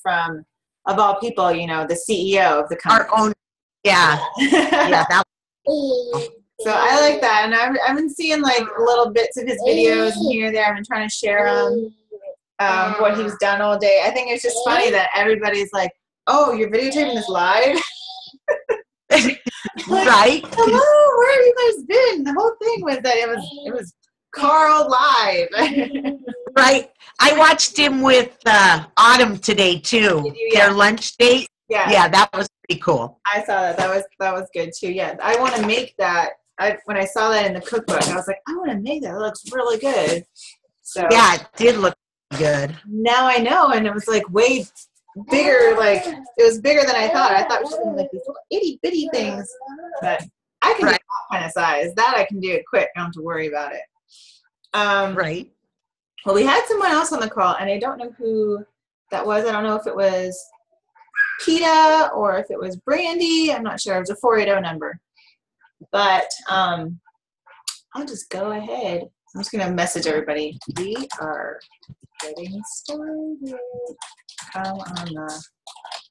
from, of all people, you know, the CEO of the company. Our own, yeah. Yeah, that So I like that, and I've been seeing like little bits of his videos and here and there. I've been trying to share what he's done all day. I think it's just funny that everybody's like, "Oh, you're videotaping this live?" Like, right. hello, where have you guys been? The whole thing was that it was Carl live. Right. I watched him with Autumn today too. Did you? Yeah. Their lunch date. Yeah. Yeah, that was pretty cool. I saw that. That was good too. Yeah, I want to make that. When I saw that in the cookbook, I was like, I want to make that. It looks really good. So yeah, it did look good. Now I know, and it was like way bigger. Like it was bigger than I thought. I thought it was just gonna be like these little itty bitty things, but I can do that kind of size. That I can do it quick. I don't have to worry about it. Right. Well, we had someone else on the call, and I don't know who that was. I don't know if it was PETA or if it was Brandy. I'm not sure. It was a 480 number. But I'll just go ahead. I'm just going to message everybody. We are getting started. Come on the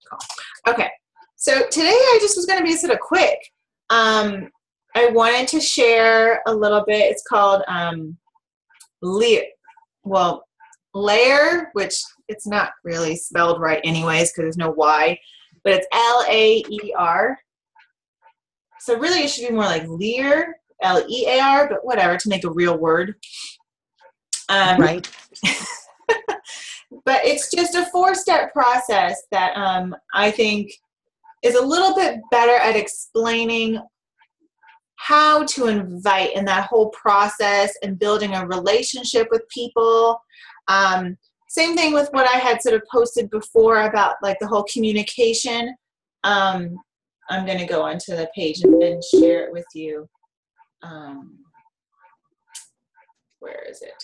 call. Okay. So today I just was going to be sort of quick. I wanted to share a little bit. It's called L.A.E.R, which it's not really spelled right anyways because there's no Y, but it's L.A.E.R. So really it should be more like L.E.E.R, L-E-A-R, but whatever, to make a real word. Right. But it's just a 4-step process that I think is a little bit better at explaining how to invite in that whole process and building a relationship with people. Same thing with what I had sort of posted before about like the whole communication. I'm going to go onto the page and share it with you. Where is it?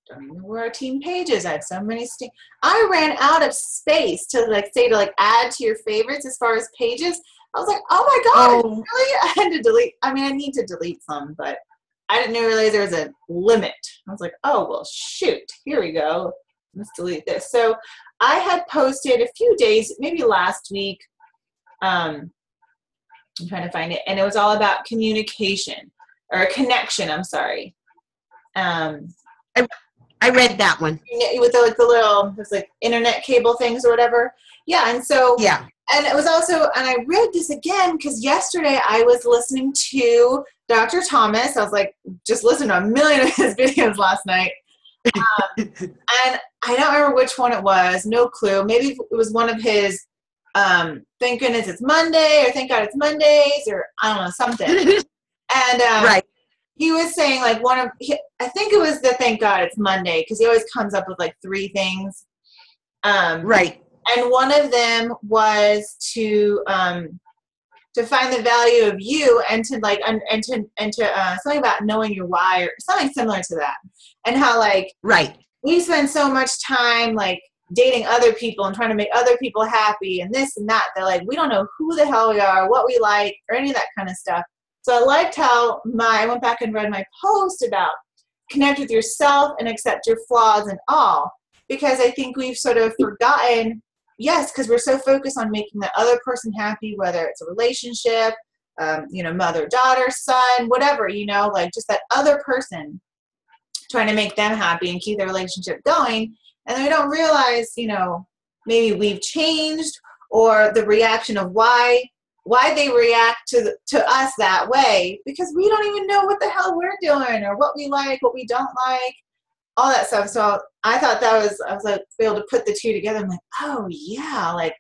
Don't even know where our team page is. I have so many. I ran out of space to add to your favorites as far as pages. I was like, oh my God, really? I had to delete. I mean, I need to delete some, but I didn't realize there was a limit. I was like, oh, well, shoot. Here we go. Let's delete this. So I had posted a few days, maybe last week. I'm trying to find it. And it was all about communication or connection. I'm sorry. I read that one. With the little, it's like internet cable things or whatever. Yeah. And so, yeah. And it was also, and I read this again because yesterday I was listening to Dr. Thomas. I was like, just listening to a million of his videos last night. And I don't remember which one it was. No clue. Maybe it was one of his, thank goodness it's Monday, or thank God it's Mondays, or I don't know, something. And right. He was saying like I think it was the thank God it's Monday, because he always comes up with like 3 things. Right. And one of them was to find the value of you, and to like and to something about knowing your why, or something similar to that. And how like right. we spend so much time like dating other people and trying to make other people happy and this and that. They're like, we don't know who the hell we are, what we like, or any of that kind of stuff. So I liked how I went back and read my post about connect with yourself and accept your flaws and all, because I think we've sort of forgotten, yes, because we're so focused on making the other person happy, whether it's a relationship, mother, daughter, son, whatever, like just that other person, trying to make them happy and keep the relationship going. And then we don't realize, maybe we've changed, or the reaction of why they react to us that way, because we don't even know what the hell we're doing, or what we like, what we don't like, all that stuff. So I thought I was like able to put the 2 together. I'm like, oh yeah, like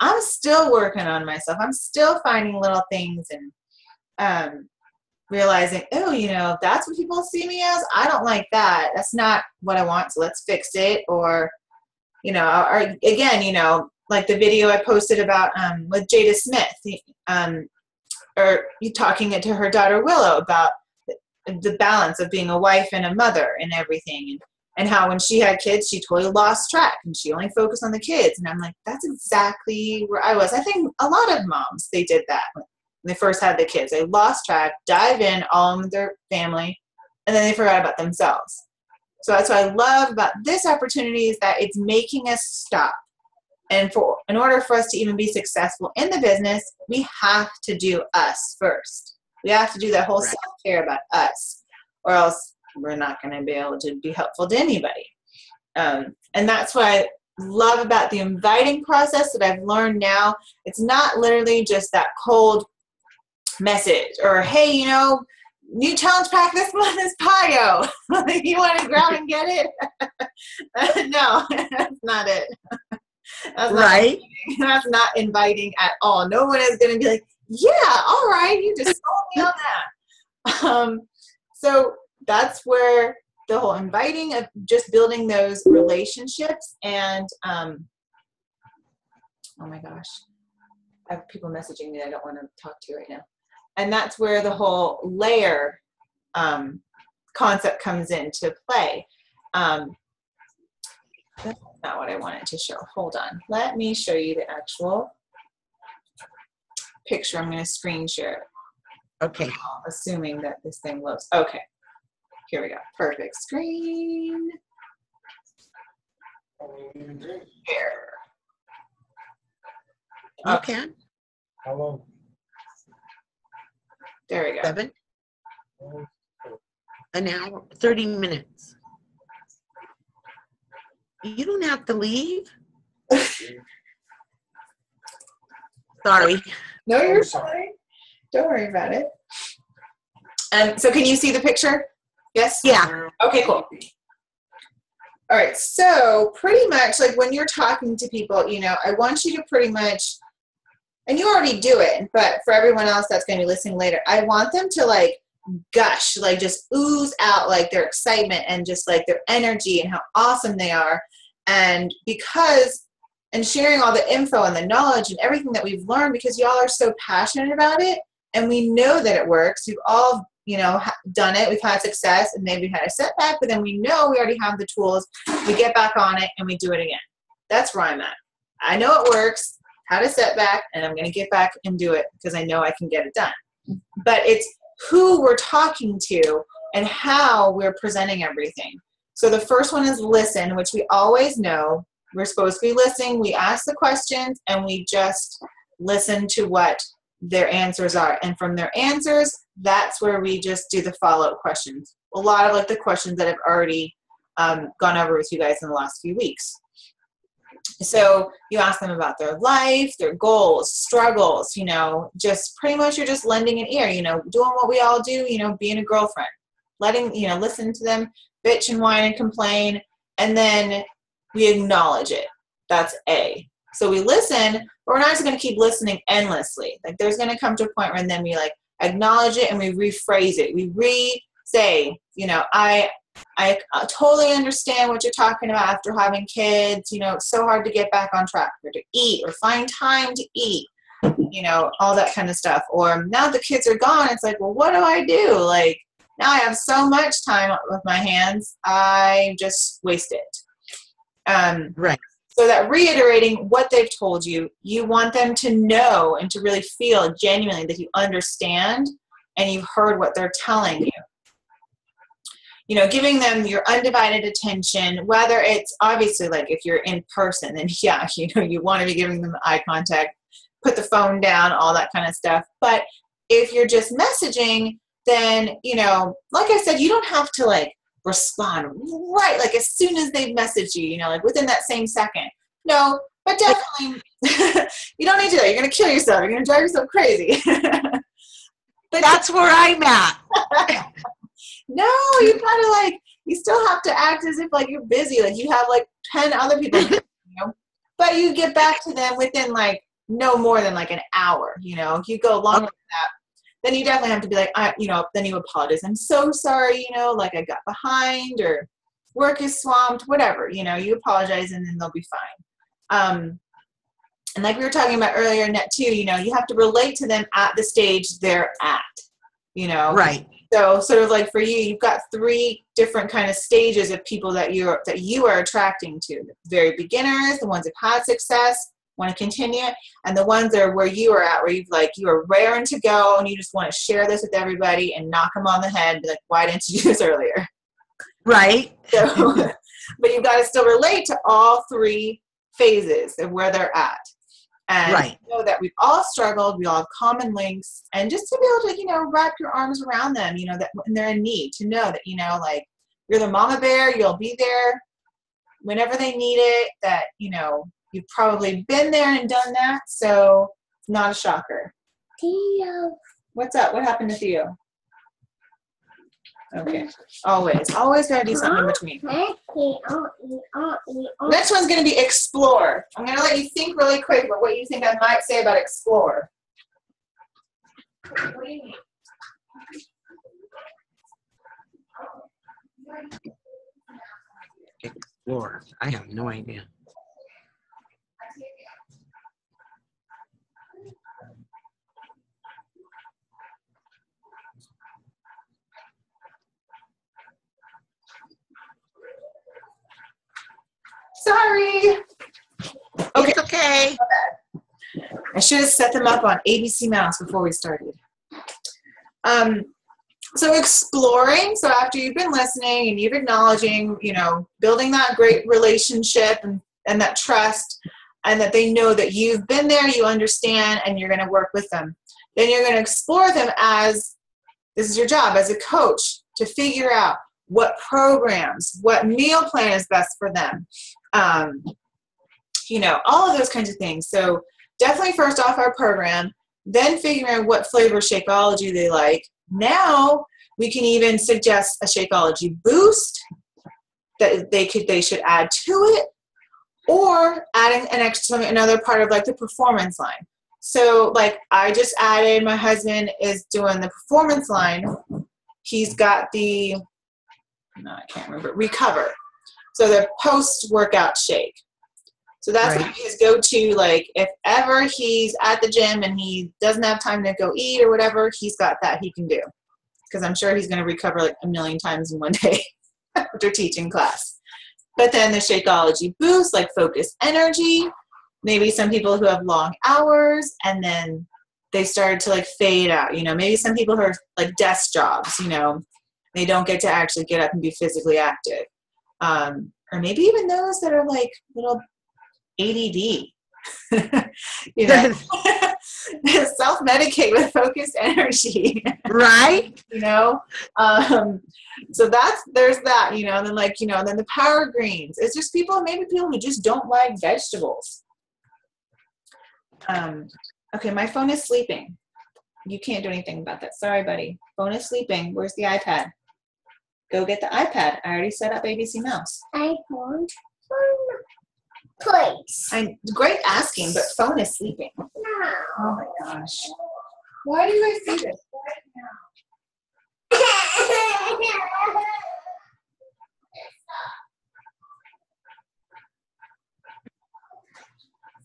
I'm still working on myself. I'm still finding little things and realizing, oh, that's what people see me as. I don't like that. That's not what I want. So let's fix it. Or, or again, like the video I posted about with Jada Smith, or you talking it to her daughter Willow about the balance of being a wife and a mother and everything, and how when she had kids, she totally lost track and she only focused on the kids. And I'm like, that's exactly where I was. I think a lot of moms, they did that when they first had the kids. They lost track, dive in all in their family, and then they forgot about themselves. So that's what I love about this opportunity, is that it's making us stop. And in order for us to even be successful in the business, we have to do us first. We have to do that whole self-care about us, or else we're not going to be able to be helpful to anybody. And that's what I love about the inviting process that I've learned now. It's not literally just that cold message or, hey, you know, new challenge pack this month is Pio. You want to grab and get it? No, that's not it. That's right. That's not inviting at all. No one is going to be like, yeah, all right, you just sold me on that. So that's where the whole inviting of just building those relationships and, oh my gosh, I have people messaging me that I don't want to talk to right now. And that's where the whole L.A.E.R concept comes into play. That's not what I wanted to show. Hold on. Let me show you the actual picture. I'm going to screen share it. Okay. Assuming that this thing loads. Okay. Here we go. Perfect screen. Share. Okay. How long? There we go. 7. An hour, 30 minutes. You don't have to leave. Sorry. No, you're fine. Don't worry about it. So can you see the picture? Yes? Yeah. Okay, cool. All right, so pretty much like when you're talking to people, you know, I want you to pretty much, and you already do it, but for everyone else that's going to be listening later, I want them to like gush, like just ooze out like their excitement and just like their energy and how awesome they are. And because, and sharing all the info and the knowledge and everything that we've learned, because y'all are so passionate about it and we know that it works. You've all, you know, done it. We've had success and maybe had a setback, but then we know we already have the tools. We get back on it and we do it again. That's where I'm at. I know it works, had a setback, and I'm going to get back and do it because I know I can get it done. But it's who we're talking to and how we're presenting everything. So the first one is listen, which we always know. We're supposed to be listening. We ask the questions and we just listen to what their answers are. And from their answers, that's where we just do the follow-up questions. A lot of like the questions that I've already gone over with you guys in the last few weeks. So you ask them about their life, their goals, struggles, you know, just pretty much you're just lending an ear, you know, doing what we all do, you know, being a girlfriend, letting, you know, listen to them, bitch and whine and complain, and then we acknowledge it. That's A. So we listen, but we're not just going to keep listening endlessly. Like there's going to come to a point where then we like acknowledge it and we rephrase it. We re-say, you know, I totally understand what you're talking about after having kids. You know, it's so hard to get back on track or to eat or find time to eat, you know, all that kind of stuff. Or now the kids are gone, it's like, well, what do I do? Like, now I have so much time with my hands, I just waste it. Right. So that reiterating what they've told you, you want them to know and to really feel genuinely that you understand and you've heard what they're telling you. You know, giving them your undivided attention, whether it's obviously like if you're in person, then yeah, you know, you want to be giving them eye contact, put the phone down, all that kind of stuff. But if you're just messaging, then, you know, like I said, you don't have to like respond right, like as soon as they message you, you know, like within that same second. No, but definitely, you don't need to do that. You're going to kill yourself. You're going to drive yourself crazy. But that's where I'm at. No, you kind of like, you still have to act as if like you're busy. Like you have like 10 other people, you know, but you get back to them within like no more than like an hour, you know. If you go longer than that, then you definitely have to be like, you know, then you apologize. I'm so sorry, you know, like I got behind or work is swamped, whatever, you know, you apologize and then they'll be fine. And like we were talking about earlier, Net too, you know, you have to relate to them at the stage they're at, you know. Right. So sort of like for you, you've got 3 different kind of stages of people that you are attracting to. The very beginners, the ones who've had success, want to continue, and the ones that are where you are at, where you are raring to go and you just want to share this with everybody and knock them on the head, be like, why didn't you do this earlier? Right. So, but you've got to still relate to all 3 phases of where they're at. And Right. know that we've all struggled, we all have common links, and just to be able to, wrap your arms around them, that when they're in need, to know that, like, you're the mama bear, you'll be there whenever they need it, that, you've probably been there and done that, so it's not a shocker. Theo. What's up? What happened to Theo? Okay. Always gotta do something in between. Next one's gonna be explore. I'm gonna let you think really quick about what you think I might say about explore. What do you mean? Explore. I have no idea. Sorry. Okay. It's okay. I should have set them up on ABC Mouse before we started. So exploring, so after you've been listening and you've acknowledging, building that great relationship and that trust, and that they know that you've been there, you understand, and you're going to work with them. Then you're going to explore them as, this is your job as a coach, to figure out what programs, what meal plan is best for them. All of those kinds of things. So definitely first off our program, then figuring out what flavor Shakeology they like. Now we can even suggest a Shakeology boost that they should add to it, or adding another part of like the performance line. So like I just added, my husband is doing the performance line. He's got I can't remember, Recover. So the post-workout shake. So that's right. his go-to, like if ever he's at the gym and he doesn't have time to go eat or whatever, he's got that he can do. Because I'm sure he's going to recover like a million times in one day after teaching class. But then the Shakeology boost, like focus energy, maybe some people who have long hours and then they started to like fade out, maybe some people who are like desk jobs, they don't get to actually get up and be physically active. Or maybe even those that are like little ADD, self-medicate with focused energy. Right. So there's that, and then like, then the power greens. It's just people who just don't like vegetables. Okay, my phone is sleeping. You can't do anything about that. Sorry, buddy. Phone is sleeping. Where's the iPad? Go get the iPad. I already set up ABC Mouse. iPhone. Please. I'm great asking, but phone is sleeping. No. Oh my gosh. Why do I see this right now?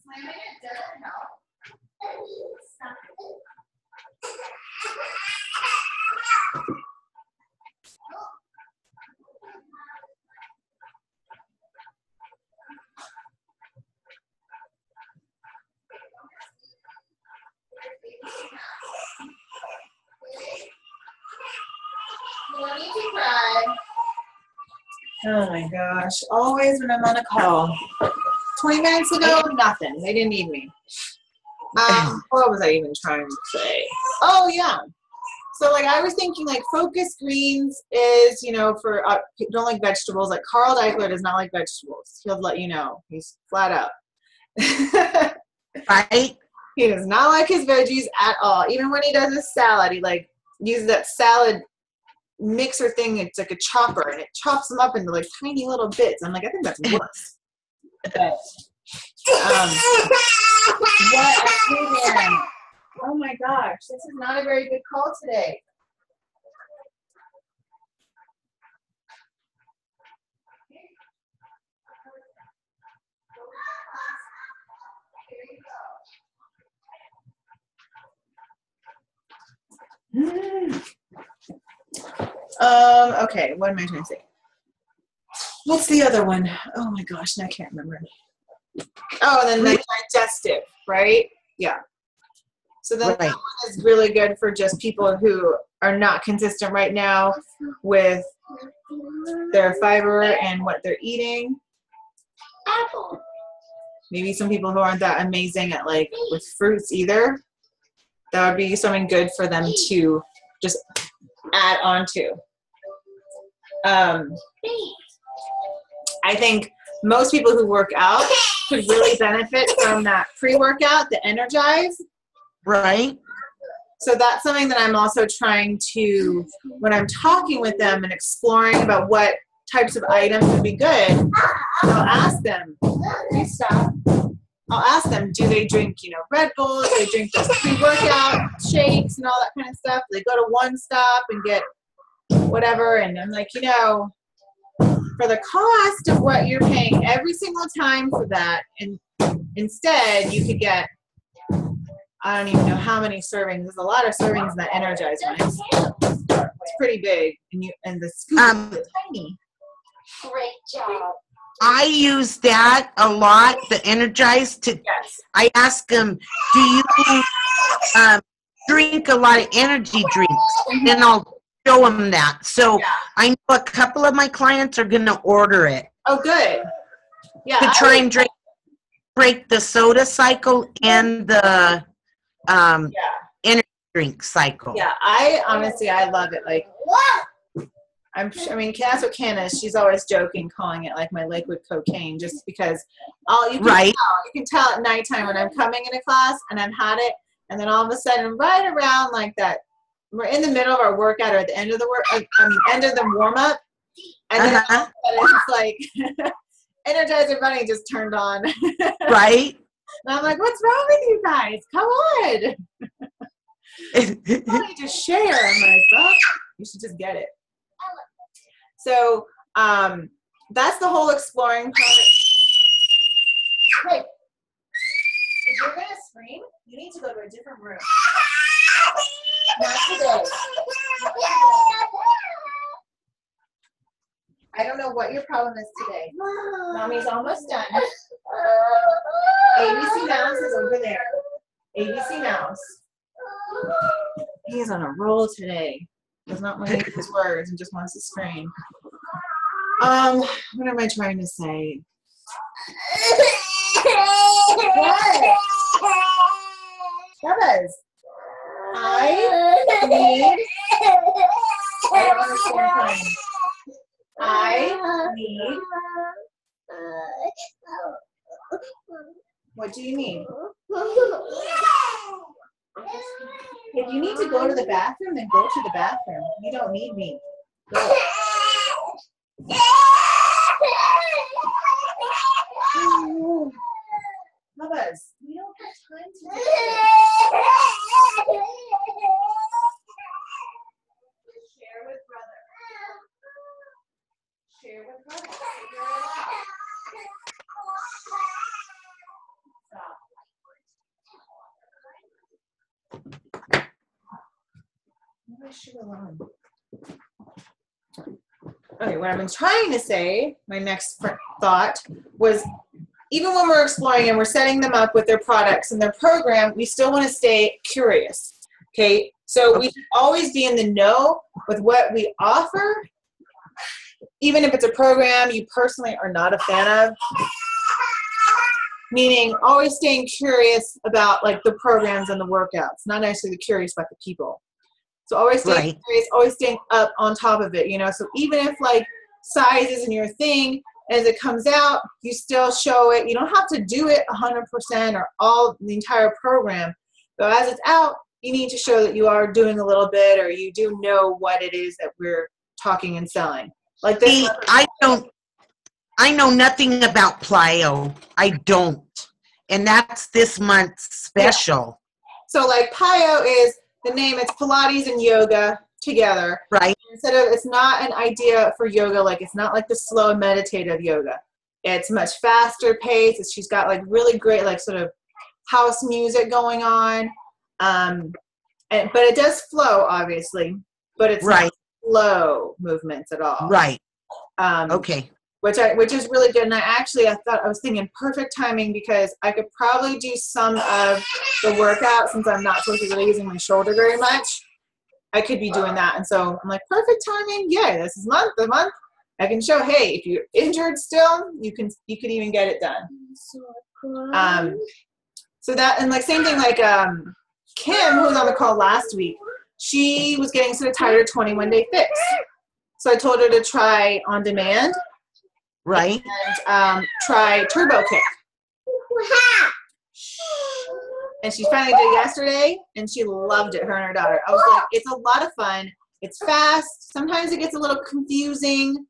Slamming it doesn't help. You don't need to cry. Oh my gosh. Always when I'm on a call. 20 minutes ago, nothing. They didn't need me. What was I even trying to say? Oh, yeah. So, like, I was thinking, like, focus greens is, for people don't like vegetables. Like, Carl Deichler does not like vegetables. He'll let you know. He's flat out. Right. He does not like his veggies at all. Even when he does a salad, he, like, uses that salad mixer thing. It's like a chopper, and it chops them up into, like, tiny little bits. I'm like, I think that's worse. But, what opinion? Oh my gosh, this is not a very good call today. Okay, what am I trying to say? What's the other one? Oh my gosh, I can't remember. Oh, and then like digestive, right? Yeah. So then that one is really good for just people who are not consistent right now with their fiber and what they're eating. Apple. Maybe some people who aren't that amazing at like with fruits either. That would be something good for them to just add on to. I think most people who work out could really benefit from that pre-workout, the Energize. Right. So that's something that I'm also trying to, when I'm talking with them and exploring about what types of items would be good, I'll ask them, please stop. I'll ask them, do they drink, Red Bulls? Do they drink those pre-workout shakes and all that kind of stuff? Do they go to One Stop and get whatever? And I'm like, for the cost of what you're paying every single time for that, and instead you could get, I don't even know how many servings. There's a lot of servings in that Energize one. It's pretty big, and the scoop is tiny. Great job. I use that a lot, the Energize. Yes. I ask them, do you drink a lot of energy drinks? And I'll show them that. So I know a couple of my clients are going to order it. Oh, good. Yeah. To try and break the soda cycle and the energy drink cycle. Yeah, I love it. Like, that's what Ken is. She's always joking, calling it like my liquid cocaine, just because you can tell at nighttime when I'm coming into class and I've had it, and then all of a sudden, right around like that, we're in the middle of our workout or at the end of the end of the warm up, and then all of a sudden it's like Energizer Bunny just turned on. Right. And I'm like, what's wrong with you guys? Come on. Why don't you just share? I'm like, well, you should just get it. So that's the whole exploring part. Hey, if you're going to scream, you need to go to a different room. Not today. I don't know what your problem is today. Mommy's almost done. ABC Mouse is over there. ABC Mouse. He's on a roll today. Does not want to use his words and just wants to scream. What am I trying to say? What? Bubba's. I don't understand crying. I need. What do you need? If you need to go to the bathroom, then go to the bathroom. You don't need me. Go. Bubba's, we don't have time to do this. Share with brother. Share with brother. Figure it out. Stop. Maybe I should have run. Okay, what I've been trying to say, my next thought, was even when we're exploring and we're setting them up with their products and their program, we still want to stay curious. Okay, so we should always be in the know with what we offer, even if it's a program you personally are not a fan of. Meaning always staying curious about like the programs and the workouts, not necessarily curious about the people. So always staying curious, always staying up on top of it, So even if like size isn't your thing, as it comes out, you still show it. You don't have to do it 100% or all the entire program. But as it's out, you need to show that you are doing a little bit, or you do know what it is that we're talking and selling. Like this. I know nothing about plyo. I don't. And that's this month's special. Yeah. So like plyo is the name, it's Pilates and yoga together. Right. Instead of, it's not an idea for yoga, like it's not like the slow meditative yoga. It's much faster pace. She's got like really great like sort of house music going on. But it does flow obviously, but it's not slow movements at all. Right. Okay. Which is really good. And I thought I was thinking perfect timing, because I could probably do some of the workout since I'm not supposed to be really using my shoulder very much. I could be doing that. And so I'm like, perfect timing. Yeah, this is the month. I can show, hey, if you're injured still, you could even get it done. So that, and like same thing, like Kim, who was on the call last week, she was getting so tired of 21-day fix. So I told her to try on demand. Right. And try turbo kick. And she finally did it yesterday, and she loved it, her and her daughter. I was like, it's a lot of fun. It's fast. Sometimes it gets a little confusing,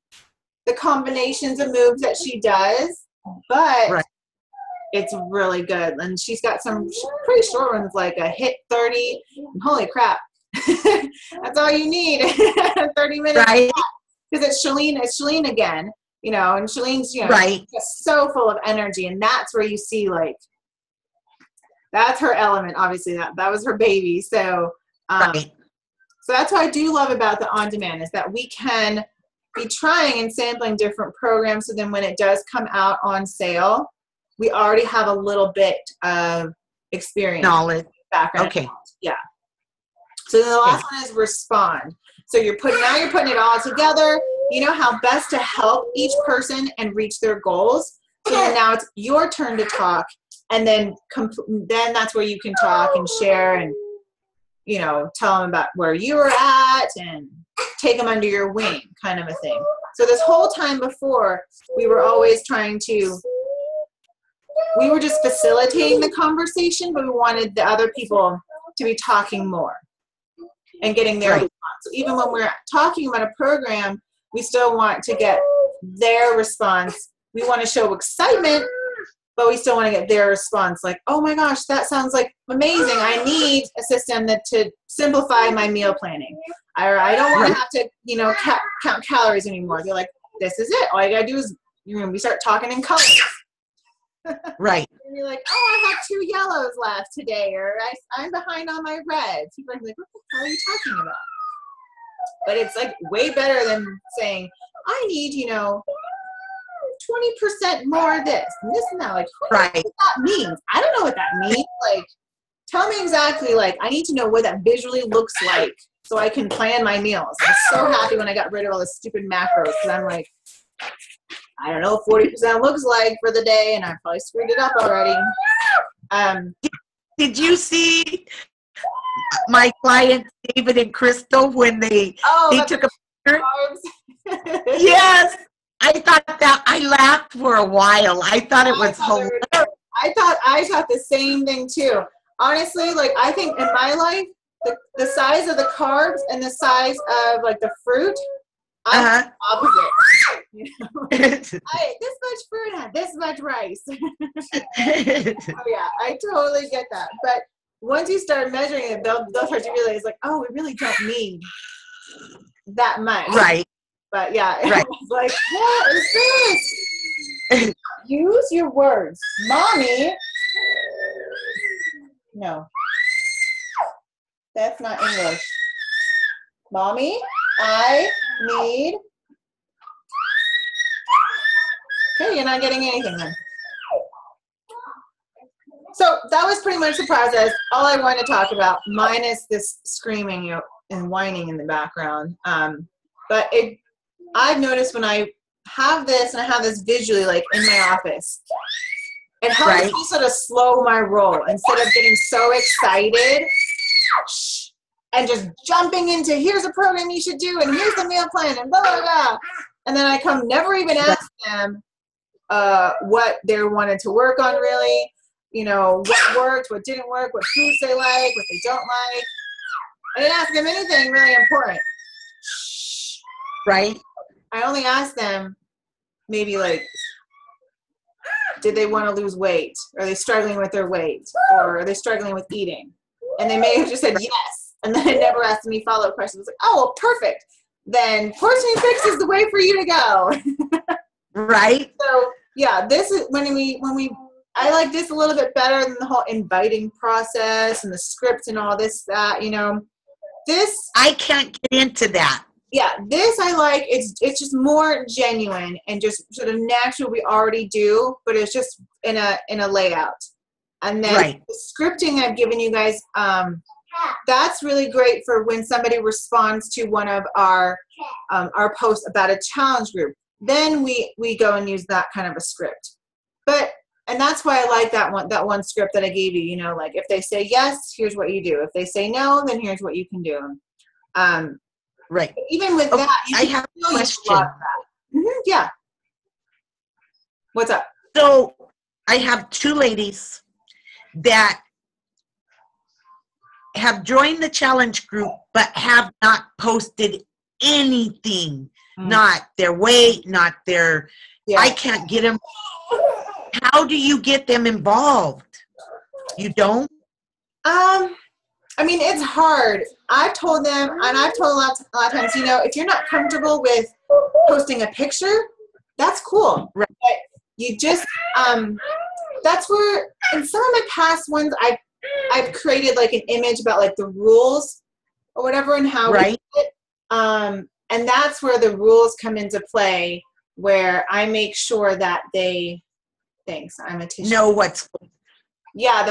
the combinations of moves that she does, but it's really good. And she's got some pretty short ones, like a hit 30. And holy crap. That's all you need. 30 minutes. Right. Because it's Shalene again, you know, and Shalene's, you know, right. just so full of energy. And that's where you see, like, that's her element, obviously. That was her baby. So, right. So that's what I do love about the on-demand is that we can be trying and sampling different programs. So then when it does come out on sale, we already have a little bit of experience. Knowledge. Background. Okay. Yeah. So then the last one is respond. So you're putting it all together. You know how best to help each person and reach their goals. So then now it's your turn to talk. And then that's where you can talk and share and, you know, tell them about where you were at and take them under your wing, kind of a thing. So this whole time before, we were always we were just facilitating the conversation, but we wanted the other people to be talking more and getting their response. So even when we're talking about a program, we still want to get their response. We want to show excitement, but we still want to get their response, like, oh my gosh, that sounds like amazing. I need a system to simplify my meal planning. I don't want to have to, you know, count calories anymore. They're like, this is it. All you got to do is, we start talking in colors. Right. And you're like, oh, I have 2 yellows left today, or I'm behind on my reds. People are like, what the hell are you talking about? But it's like way better than saying, I need, you know, 20% more of this and this and that. Like, who knows what that means? I don't know what that means. Like, tell me exactly. Like, I need to know what that visually looks like so I can plan my meals. I was so happy when I got rid of all the stupid macros because I'm like, I don't know what 40% looks like for the day, and I probably screwed it up already. Did you see my clients, David and Crystal, when they took a picture? Yes. I laughed for a while. I thought it was hilarious. I thought the same thing too. Honestly, like, I think in my life, the size of the carbs and the size of, like, the fruit, I'm opposite. You know? This much fruit and this much rice. Oh yeah, I totally get that. But once you start measuring it, they'll start to realize, like, oh, we really don't need that much. Right. But yeah, it was like, what is this? Use your words. Mommy. No. That's not English. Mommy, I need. Okay, you're not getting anything then. So that was pretty much the process. All I wanted to talk about, minus this screaming, you know, and whining in the background. But I've noticed when I have this and I have this visually, like, in my office, it helps me sort of slow my roll instead of getting so excited and just jumping into, here's a program you should do and here's the meal plan and blah, blah, blah. And then I never even ask them what they wanted to work on really, you know, what worked, what didn't work, what foods they like, what they don't like. I didn't ask them anything really important. Right. I only asked them maybe, like, did they want to lose weight? Are they struggling with their weight? Or are they struggling with eating? And they may have just said yes. And then they never asked me follow-up questions. Like, oh, well, perfect. Then Portion Fix is the way for you to go. Right. So, yeah, this is I like this a little bit better than the whole inviting process and the script and all this, that, you know. This. I can't get into that. Yeah, this I like. It's just more genuine and just sort of natural. We already do, but it's just in a layout. And then the scripting I've given you guys, that's really great for when somebody responds to one of our posts about a challenge group. Then we go and use that kind of a script. But and that's why I like that one script that I gave you, you know, like if they say yes, here's what you do. If they say no, then here's what you can do. Right. Even with that, I have a question. Yeah. What's up? So I have two ladies that have joined the challenge group, but have not posted anything. Not their weight, not their, I can't get them. How do you get them involved? You don't? I mean, it's hard. I've told them, and I've told a lot of times, you know, if you're not comfortable with posting a picture, that's cool. Right. But you just, that's where, in some of my past ones, I've created like an image about like the rules or whatever and how we do it. And that's where the rules come into play, where I make sure that they, thanks, I'm a tissue. Know what's. Yeah,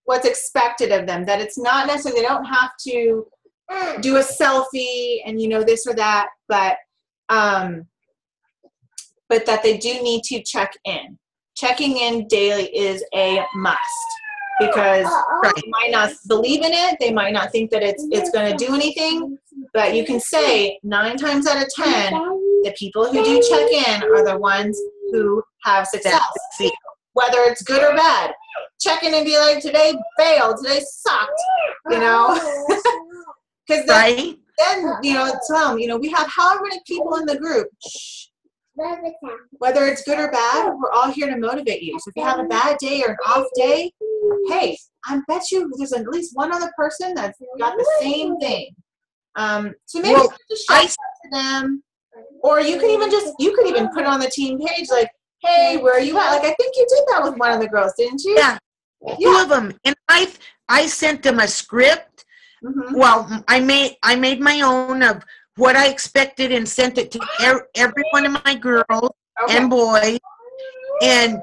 what's expected of them, that it's not necessarily, they don't have to do a selfie and, you know, this or that, but that they do need to check in. Checking in daily is a must, because they might not believe in it, they might not think that it's going to do anything, but you can say 9 times out of 10, the people who do check in are the ones who have success, whether it's good or bad. Check in and be like, today failed, today sucked, you know? Because then, you know, tell them, you know, we have however many people in the group. Shh. Whether it's good or bad, we're all here to motivate you. So if you have a bad day or an off day, hey, I bet you there's at least one other person that's got the same thing. So maybe just shout out to them, or you could even put it on the team page, like, hey, where are you at? Like, I think you did that with one of the girls, didn't you? Yeah. Two of them, and I sent them a script. Well, I made my own of what I expected and sent it to every one of my girls and boys, and,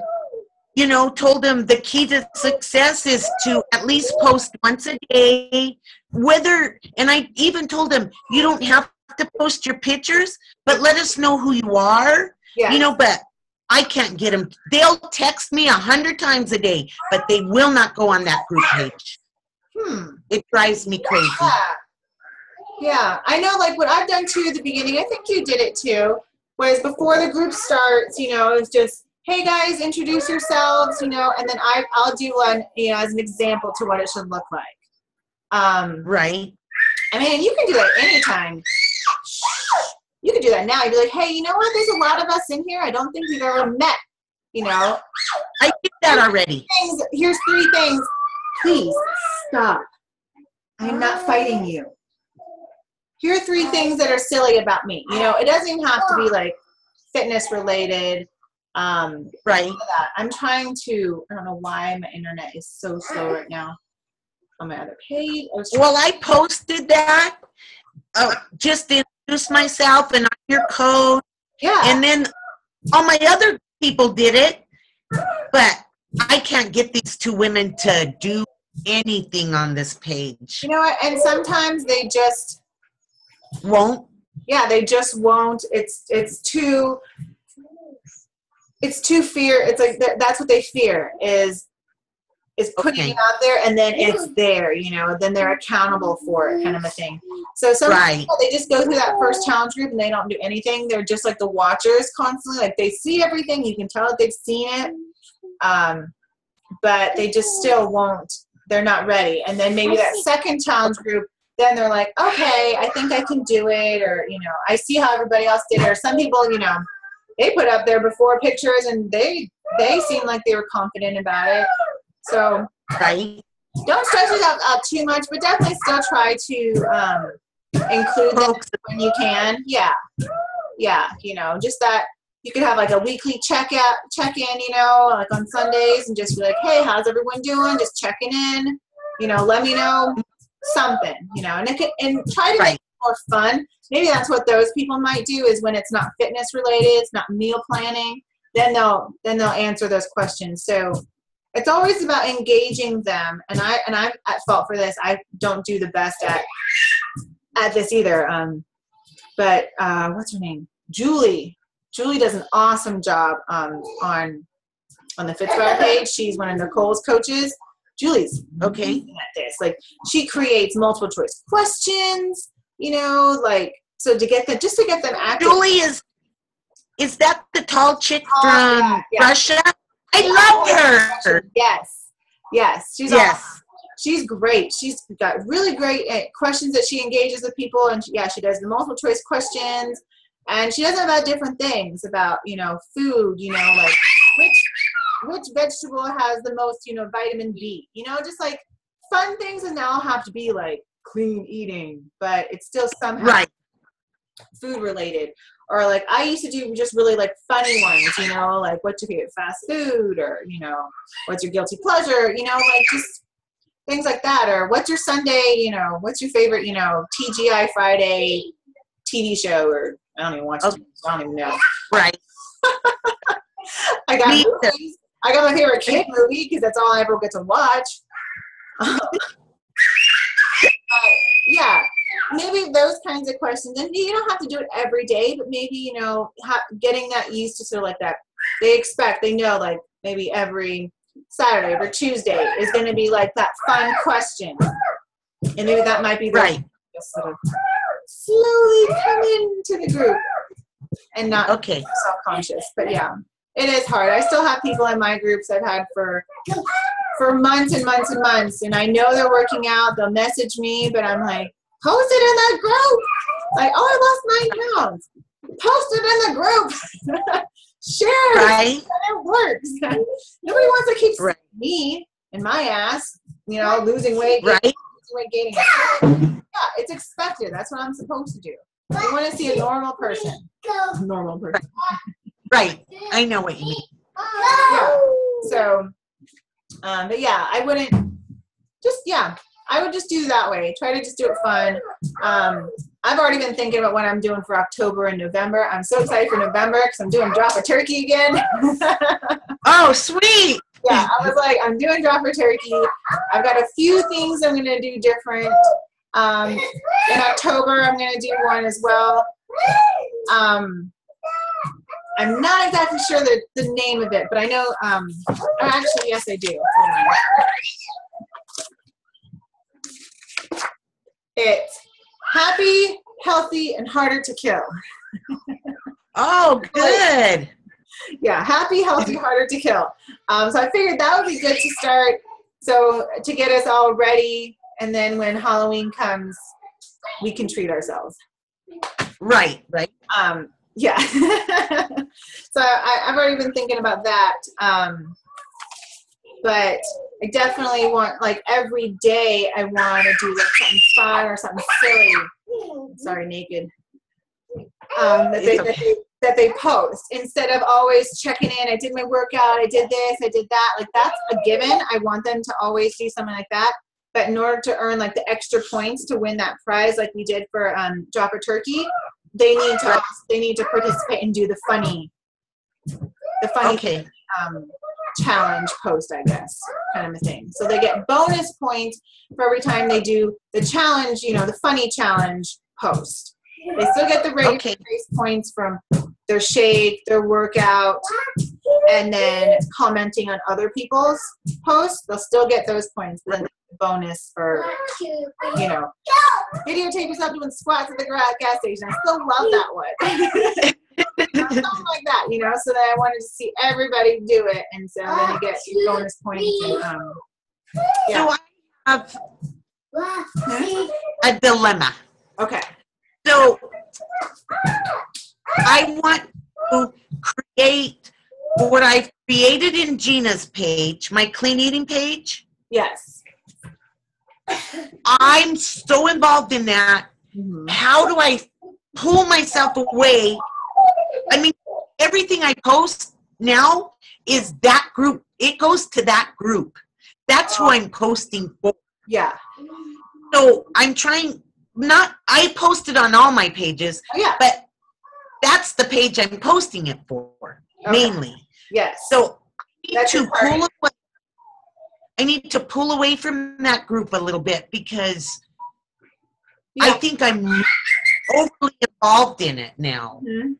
you know, told them the key to success is to at least post once a day, and I even told them, you don't have to post your pictures, but let us know who you are, you know, but I can't get them. They'll text me 100 times a day, but they will not go on that group page. It drives me crazy. Yeah, I know, like what I've done too at the beginning, I think you did it too, whereas before the group starts, you know, it's just, hey guys, introduce yourselves, you know, and then I'll do one, you know, as an example to what it should look like. Right. I mean, you can do that anytime. You can do that now. You'd be like, hey, you know what? There's a lot of us in here. I don't think we've ever met, you know. I did that already. Here's 3 things. Please stop. I'm not fighting you. Here are 3 things that are silly about me. You know, it doesn't even have to be like fitness related. Right. I'm trying to, I don't know why my internet is so slow right now on my other page. Well, I posted that. Just to introduce myself and I'm your code. Yeah. And then all my other people did it, but I can't get these 2 women to do anything on this page. You know what? And sometimes they just won't. Yeah, they just won't. It's too fear. It's like that's what they fear is putting it out there, and then it's there, you know, then they're accountable for it, kind of a thing. So some people, they just go through that first challenge group and they don't do anything. They're just like the watchers constantly, like they see everything, you can tell that they've seen it, but they just still won't, they're not ready. And then maybe that second challenge group, then they're like, okay, I think I can do it, or, you know, I see how everybody else did it. Or some people, you know, they put up their before pictures and they seem like they were confident about it. So don't stress yourself out too much, but definitely still try to include them when you can. Yeah, you know, just that you could have like a weekly check-in, you know, like on Sundays, and just be like, hey, how's everyone doing? Just checking in, you know, let me know something, you know, and try to make it more fun. Maybe that's what those people might do, is when it's not fitness related, it's not meal planning, then they'll answer those questions. So it's always about engaging them, and I'm at fault for this. I don't do the best at this either. But what's her name? Julie does an awesome job on on the Fitzgerald page. She's one of Nicole's coaches. Julie's okay at this. Like, she creates multiple choice questions, you know, like, so to get them active. Julie is that the tall chick from Russia? I love her. Yes. She's awesome. She's great. She's got really great questions that she engages with people, and she does the multiple choice questions, and she does it about different things, about, you know, food, you know, like which vegetable has the most, you know, vitamin B, you know, just like fun things that now have to be like clean eating, but it's still somehow food related. Or like, I used to do just really like funny ones, you know, like what's your favorite fast food, or, you know, what's your guilty pleasure, you know, like just things like that. Or what's your Sunday, you know, what's your favorite, you know, TGI Friday TV show, or I don't even watch TV, so I don't even know. Right. I got movies. I got my favorite kid movie because that's all I ever get to watch. Yeah, maybe those kinds of questions. And you don't have to do it every day, but maybe, you know, getting that used to sort of like that. They know like maybe every Saturday or Tuesday is going to be like that fun question. And maybe that might be the sort of slowly come into the group and not self-conscious. But yeah, it is hard. I still have people in my groups I've had for months and months and months, and I know they're working out. They'll message me, but I'm like, post it in that group. Like, oh, I lost 9 pounds. Post it in the group. Share. Right. It works. Nobody wants to keep me in my ass, you know, losing weight, gaining. Yeah, it's expected. That's what I'm supposed to do. I want to see a normal person. Normal person. Right. I know what you mean. Yeah. So, but yeah, I would just do that way. Try to just do it fun. I've already been thinking about what I'm doing for October and November. I'm so excited for November because I'm doing Drop a Turkey again. Oh, sweet. Yeah, I was like, I'm doing Drop a Turkey. I've got a few things I'm going to do different. In October, I'm going to do one as well. I'm not exactly sure the name of it, but I know, actually, yes, I do. Hold on. It's Happy, Healthy, and Harder to Kill. Oh, good. Yeah, Happy, Healthy, Harder to Kill. So I figured that would be good to start, so to get us all ready, and then when Halloween comes, we can treat ourselves. Right. Yeah. So I've already been thinking about that. But I definitely want, like, every day I want to do like something fun or something silly. Sorry, naked. That they post, instead of always checking in. I did my workout. I did this. I did that. Like, that's a given. I want them to always do something like that. But in order to earn like the extra points to win that prize, like we did for Drop a Turkey, they need to participate and do the funny challenge post, I guess, kind of a thing. So they get bonus points for every time they do the challenge, you know, the funny challenge post. They still get the regular base points from their shake, their workout, and then commenting on other people's posts. They'll still get those points, but then the bonus for, you know, videotape yourself doing squats at the gas station. I still love that one. Something like that, you know, so that I wanted to see everybody do it, and so then you get your bonus points. And, So I have a dilemma. Okay. So I want to create what I've created in Gina's page, my clean eating page. Yes. I'm so involved in that. Mm-hmm. How do I pull myself away? I mean, everything I post now is that group. It goes to that group. That's who I'm posting for. Yeah. So I'm trying I posted on all my pages, but that's the page I'm posting it for, mainly. Yes. So I need to pull away from that group a little bit, because I think I'm overly involved in it now. Mm-hmm.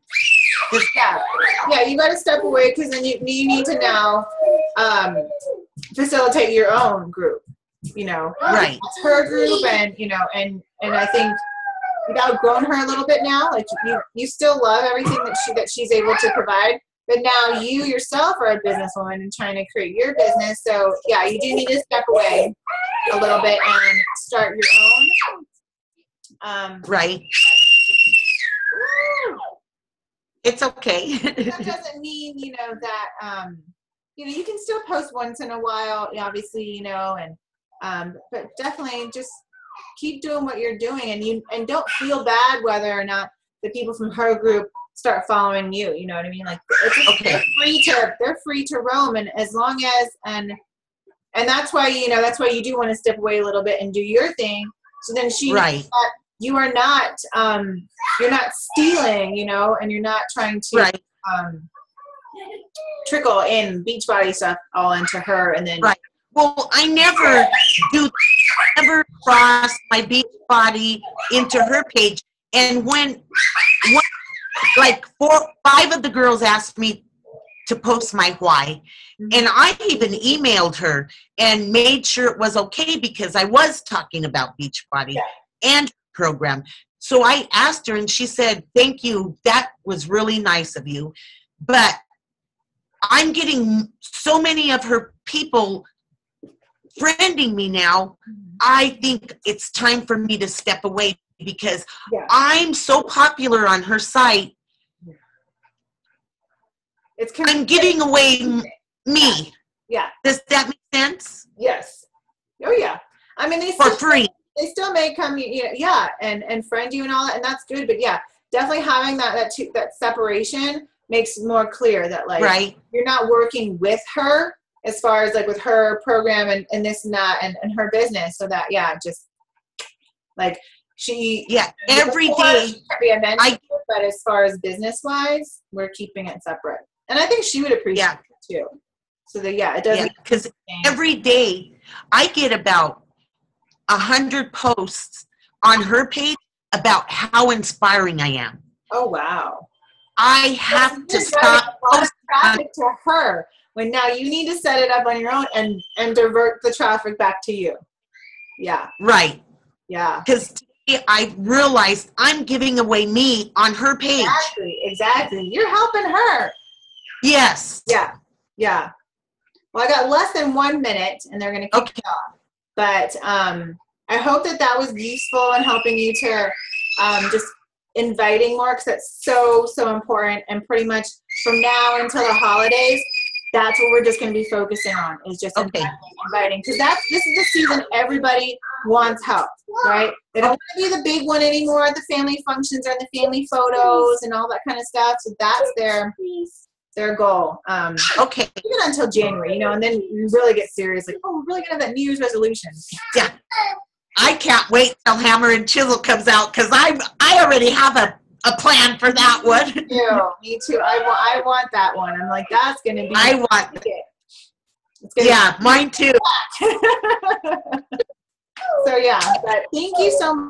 Yeah, you got to step away, because then you need to now facilitate your own group, you know. Right. It's her group, and you know, and I think you've outgrown her a little bit now. Like you still love everything that she's able to provide, but now you yourself are a businesswoman and trying to create your business. So yeah, you do need to step away a little bit and start your own. Right. It's okay. That doesn't mean, you know, that you know, you can still post once in a while, obviously, you know, and but definitely just keep doing what you're doing, and don't feel bad whether or not the people from her group start following you. You know what I mean? Like Okay. they're free to roam, and as long as and that's why, you know, that's why you do want to step away a little bit and do your thing. So then she knows that you are not you're not stealing, you know, and you're not trying to trickle in Beachbody stuff all into her, and then Well, I never cross my Beachbody into her page. And when like 5 of the girls asked me to post my why, and I even emailed her and made sure it was okay because I was talking about Beachbody and program. So I asked her, and she said, "Thank you. That was really nice of you." But I'm getting so many of her people friending me now. I think it's time for me to step away because I'm so popular on her site. I'm giving away me. Yeah. Does that make sense? Yes. Oh yeah. I mean, for free. They still may come, you know, and friend you and all that, and that's good. But yeah, definitely having that separation makes more clear that like you're not working with her as far as like with her program and this and that and her business. So that just like she every day but as far as business wise, we're keeping it separate, and I think she would appreciate it too. So that it doesn't because every day I get about 100 posts on her page about how inspiring I am. Oh wow. I have to stop posting traffic to her when now you need to set it up on your own and divert the traffic back to you. Yeah. Right. Yeah. Because today I realized I'm giving away me on her page. Exactly. You're helping her. Yes. Yeah. Yeah. Well, I got less than 1 minute, and they're going to kick it off. But I hope that was useful in helping you to just inviting more, because that's so important. And pretty much from now until the holidays, that's what we're just going to be focusing on, is just inviting, because this is the season everybody wants help, right? They don't want to be the big one anymore at the family functions or the family photos and all that kind of stuff. So that's their goal. Even until January, you know, and then you really get serious, like, oh, we're really gonna have that New Year's resolution. Yeah. I can't wait till Hammer and Chisel comes out, because I already have a plan for that one. Me too. I want that one. I'm like, that's gonna be. I want it. Yeah, mine too. So but thank you so much.